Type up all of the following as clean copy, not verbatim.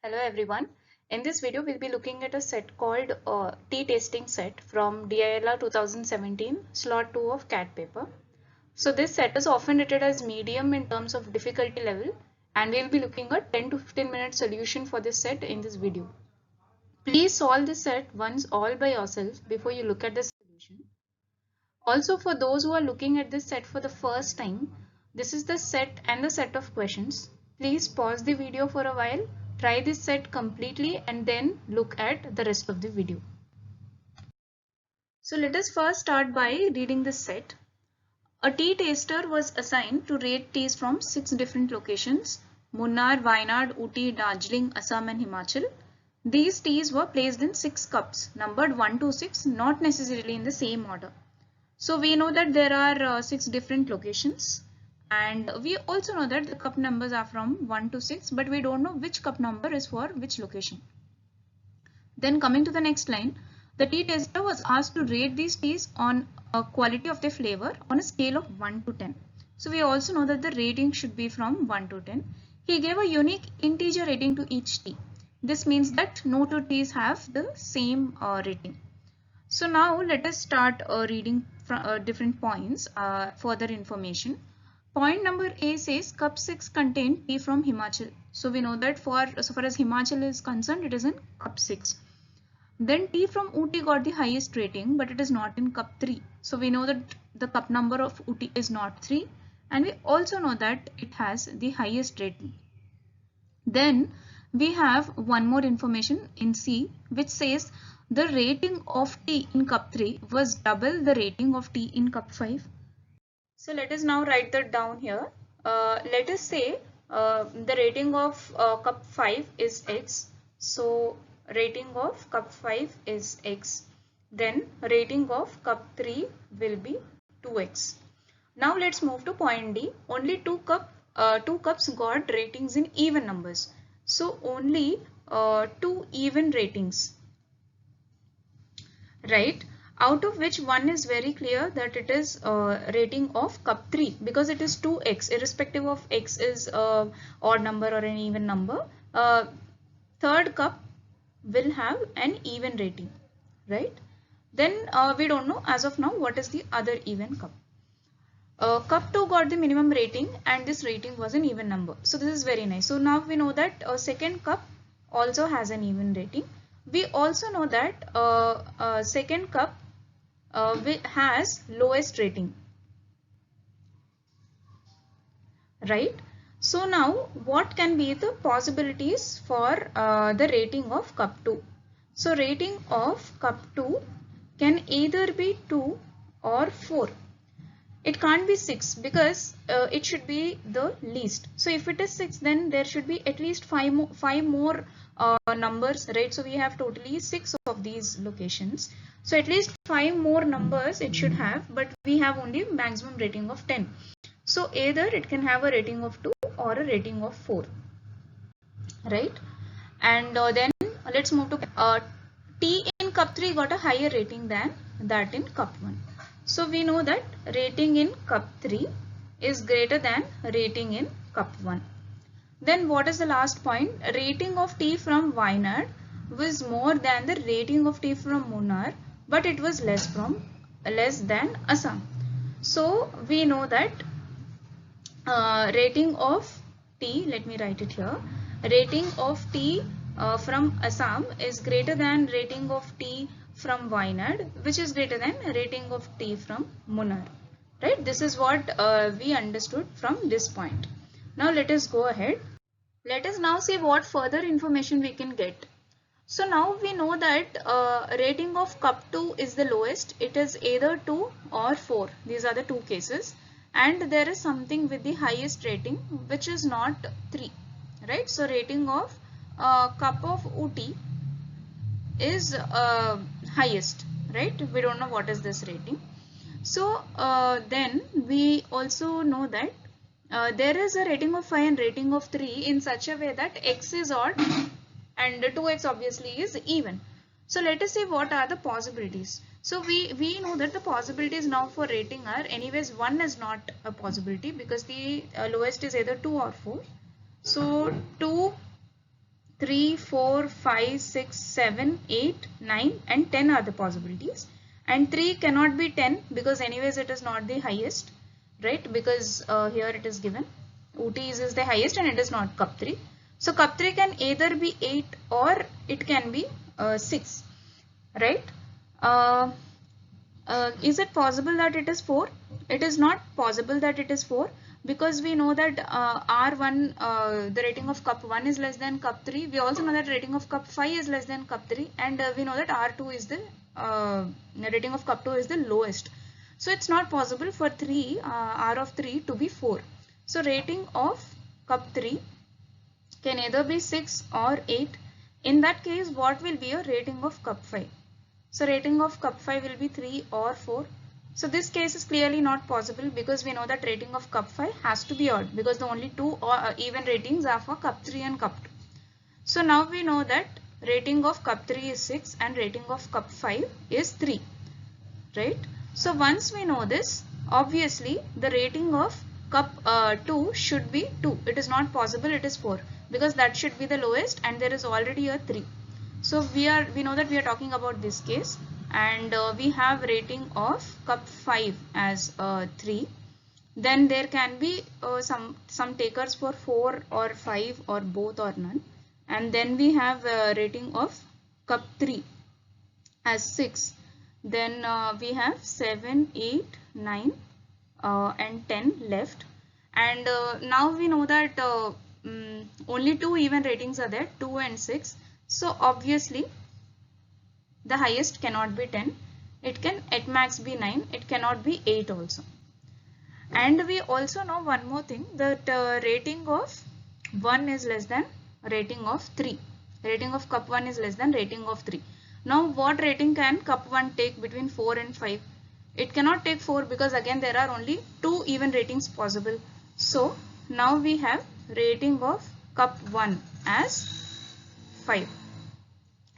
Hello everyone. In this video, we'll be looking at a set called T-Tasting Set from DILR 2017, Slot 2 of CAT paper. So this set is often rated as medium in terms of difficulty level, and we'll be looking at 10 to 15 minute solution for this set in this video. Please solve this set once all by yourself before you look at the solution. Also, for those who are looking at this set for the first time, this is the set and the set of questions. Please pause the video for a while, try this set completely and then look at the rest of the video. So let us first start by reading this set. A tea taster was assigned to rate teas from 6 different locations: Munnar, Wayanad, Ooty, Darjeeling, Assam and Himachal. These teas were placed in 6 cups, numbered 1 to 6, not necessarily in the same order. So we know that there are 6 different locations, and we also know that the cup numbers are from 1 to 6, but we don't know which cup number is for which location. Then coming to the next line, the tea taster was asked to rate these teas on a quality of their flavor on a scale of 1 to 10. So we also know that the rating should be from 1 to 10. He gave a unique integer rating to each tea. This means that no two teas have the same rating. So now let us start reading from different points, further information. Point number A says cup 6 contained tea from Himachal. So we know that so far as Himachal is concerned, it is in cup 6. Then tea from Ooty got the highest rating, but it is not in cup 3. So we know that the cup number of Ooty is not 3, and we also know that it has the highest rating. Then we have one more information in C, which says the rating of tea in cup 3 was double the rating of tea in cup 5. So let us now write that down here. Let us say the rating of cup 5 is X. So rating of cup 5 is X. Then rating of cup 3 will be 2X. Now let's move to point D. Only two cups got ratings in even numbers. So only 2 even ratings, right? Out of which one is very clear that it is rating of cup 3 because it is 2x, irrespective of x is odd number or an even number. Third cup will have an even rating, right? Then we don't know as of now what is the other even cup. Cup 2 got the minimum rating and this rating was an even number. So this is very nice. So now we know that second cup also has an even rating. We also know that second cup has lowest rating, right? So now what can be the possibilities for the rating of cup 2? So rating of cup 2 can either be 2 or 4. It can't be 6 because it should be the least. So if it is 6, then there should be at least 5 more numbers, right? So we have totally 6 of these locations. So at least 5 more numbers it should have, but we have only maximum rating of 10. So either it can have a rating of 2 or a rating of 4, right? And then let's move to tea in cup 3 got a higher rating than that in cup 1. So we know that rating in cup 3 is greater than rating in cup 1. Then what is the last point? Rating of tea from Wayanad was more than the rating of tea from Munnar, but it was less than Assam. So we know that rating of tea, let me write it here, rating of tea from Assam is greater than rating of tea from Wayanad, which is greater than rating of tea from Munnar, right? This is what we understood from this point. Now let us go ahead. Let us now see what further information we can get. So now we know that rating of cup 2 is the lowest. It is either 2 or 4. These are the two cases. And there is something with the highest rating, which is not 3, right? So rating of cup of Ooty is highest, right? We don't know what is this rating. So then we also know that there is a rating of 5 and rating of 3 in such a way that x is odd and 2x obviously is even. So let us see what are the possibilities. So we know that the possibilities now for rating are, anyways 1 is not a possibility because the lowest is either 2 or 4. So 2, 3, 4, 5, 6, 7, 8, 9 and 10 are the possibilities. And 3 cannot be 10 because anyways it is not the highest, right? Because here it is given UTs is the highest and it is not cup 3. So cup 3 can either be 8 or it can be 6, right? Is it possible that it is 4? It is not possible that it is 4 because we know that R1, the rating of cup 1 is less than cup 3. We also know that rating of cup 5 is less than cup 3, and we know that R2 is the rating of cup 2 is the lowest. So it's not possible for 3, R of 3 to be 4. So rating of cup 3 can either be 6 or 8. In that case, what will be a rating of cup 5? So rating of cup 5 will be 3 or 4. So this case is clearly not possible because we know that rating of cup 5 has to be odd because the only two even ratings are for cup 3 and cup 2. So now we know that rating of cup 3 is 6 and rating of cup 5 is 3, right? So once we know this, obviously the rating of cup 2 should be 2. It is not possible it is 4 because that should be the lowest and there is already a 3. So we know that we are talking about this case, and we have rating of cup 5 as 3. Then there can be some takers for 4 or 5 or both or none, and then we have rating of cup 3 as 6. Then we have 7, 8, 9 and 10 left, and now we know that only two even ratings are there, 2 and 6. So obviously the highest cannot be 10. It can at max be 9. It cannot be 8 also. And we also know one more thing, that rating of 1 is less than rating of 3. Rating of cup 1 is less than rating of 3. Now what rating can cup 1 take between 4 and 5? It cannot take 4 because again there are only 2 even ratings possible. So now we have rating of cup 1 as 5,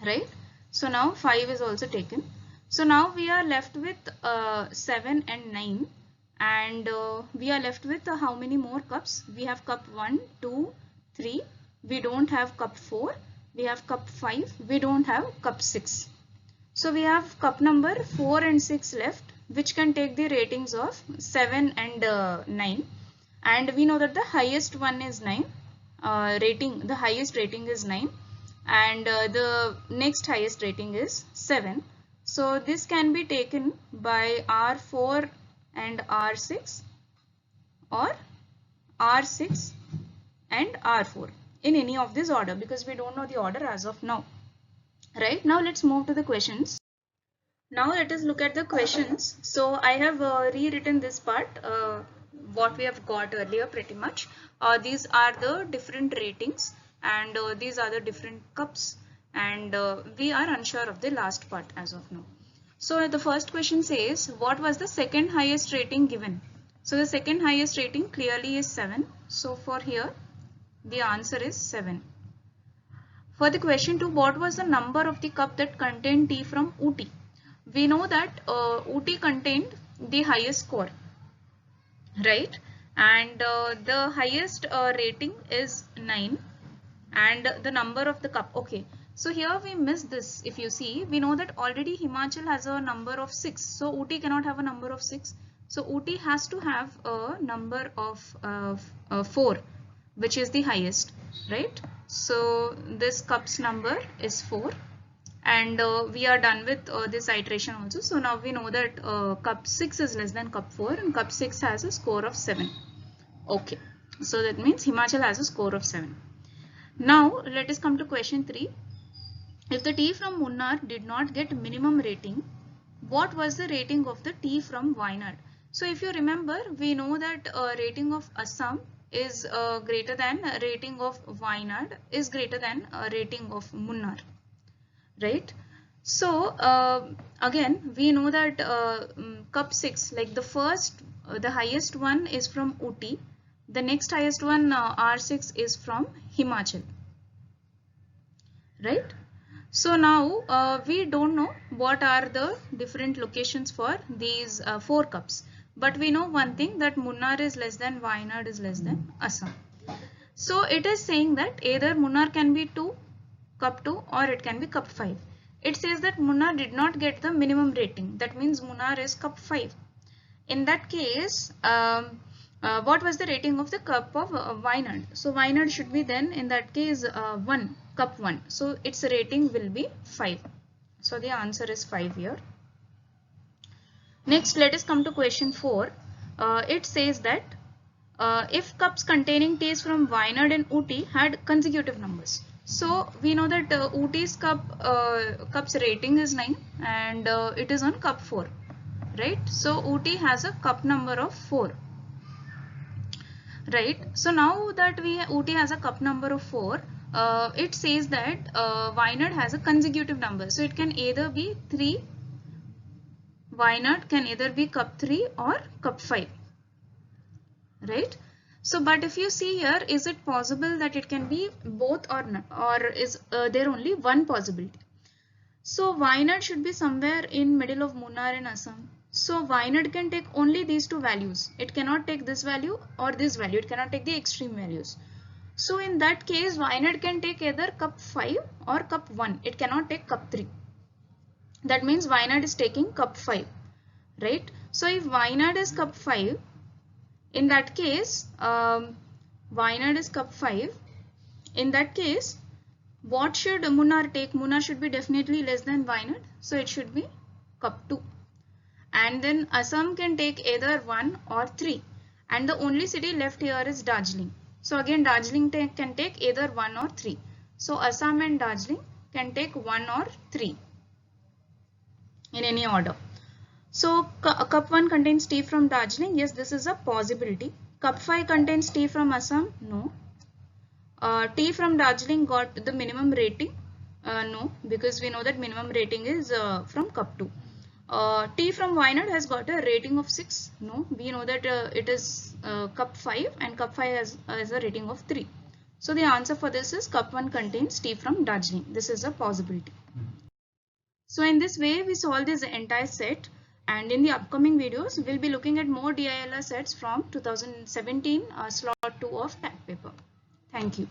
right? So now 5 is also taken. So now we are left with 7 and 9, and we are left with how many more cups? We have cup 1, 2, 3. We don't have cup 4. We have cup 5. We don't have cup 6. So we have cup number 4 and 6 left, which can take the ratings of 7 and 9. And we know that the highest one is 9. The highest rating is 9. And the next highest rating is 7. So this can be taken by R4 and R6 or R6 and R4 in any of this order because we don't know the order as of now. Right, now let's move to the questions. Now let us look at the questions. So I have rewritten this part, what we have got earlier pretty much. These are the different ratings, and these are the different cups, and we are unsure of the last part as of now. So the first question says, what was the second highest rating given? So the second highest rating clearly is 7. So for here the answer is 7. For the question 2, what was the number of the cup that contained tea from Ooty? We know that Ooty contained the highest score, right? And the highest rating is 9. And the number of the cup, okay, so here we missed this. If you see, we know that already Himachal has a number of 6, so Ooty cannot have a number of 6. So Ooty has to have a number of 4, which is the highest, right? So this cup's number is 4, and we are done with this iteration also. So now we know that cup 6 is less than cup 4 and cup 6 has a score of 7. Okay, so that means Himachal has a score of 7. Now let us come to question 3. If the tea from Munnar did not get minimum rating, what was the rating of the tea from Wayanad? So if you remember, we know that rating of Assam is greater than rating of Wayanad is greater than rating of Munnar, right? So again we know that cup 6, like the first the highest one is from Ooty, the next highest one R6 is from Himachal, right? So now we don't know what are the different locations for these 4 cups, but we know one thing, that Munnar is less than Wayanad is less than Assam. So it is saying that either Munnar can be 2 cup 2 or it can be cup 5. It says that Munnar did not get the minimum rating. That means Munnar is cup 5. In that case, what was the rating of the cup of Wayanad? So Wayanad should be then in that case 1, cup 1. So its rating will be 5. So the answer is 5 here. Next, let us come to question 4. It says that if cups containing teas from Wayanad and Ooty had consecutive numbers. So we know that Ooty's cup's rating is 9 and it is on cup 4, right? So Ooty has a cup number of 4, right? So now that Ooty has a cup number of 4, it says that Wayanad has a consecutive number. So it can either be 3. Wayanad can either be cup 3 or cup 5, right? So but if you see here, is it possible that it can be both or not, or is there only one possibility? So Wayanad should be somewhere in middle of Munnar and Assam. So Wayanad can take only these two values. It cannot take this value or this value. It cannot take the extreme values. So in that case, Wayanad can take either cup 5 or cup 1. It cannot take cup 3. That means Wayanad is taking cup 5, right? So if Wayanad is cup 5, in that case, Wayanad is cup 5. In that case, what should Munnar take? Munnar should be definitely less than Wayanad. So it should be cup 2. And then Assam can take either 1 or 3. And the only city left here is Darjeeling. So again, Darjeeling can take either 1 or 3. So Assam and Darjeeling can take 1 or 3 in any order. So cup 1 contains tea from Darjeeling. Yes, this is a possibility. Cup 5 contains tea from Assam. No. Tea from Darjeeling got the minimum rating. No, because we know that minimum rating is from cup 2. Tea from Wayanad has got a rating of 6. No, we know that it is cup 5 and cup 5 has a rating of 3. So the answer for this is cup 1 contains tea from Darjeeling. This is a possibility. So in this way we solve this entire set, and in the upcoming videos we'll be looking at more DILR sets from 2017 slot 2 of TAT paper. Thank you.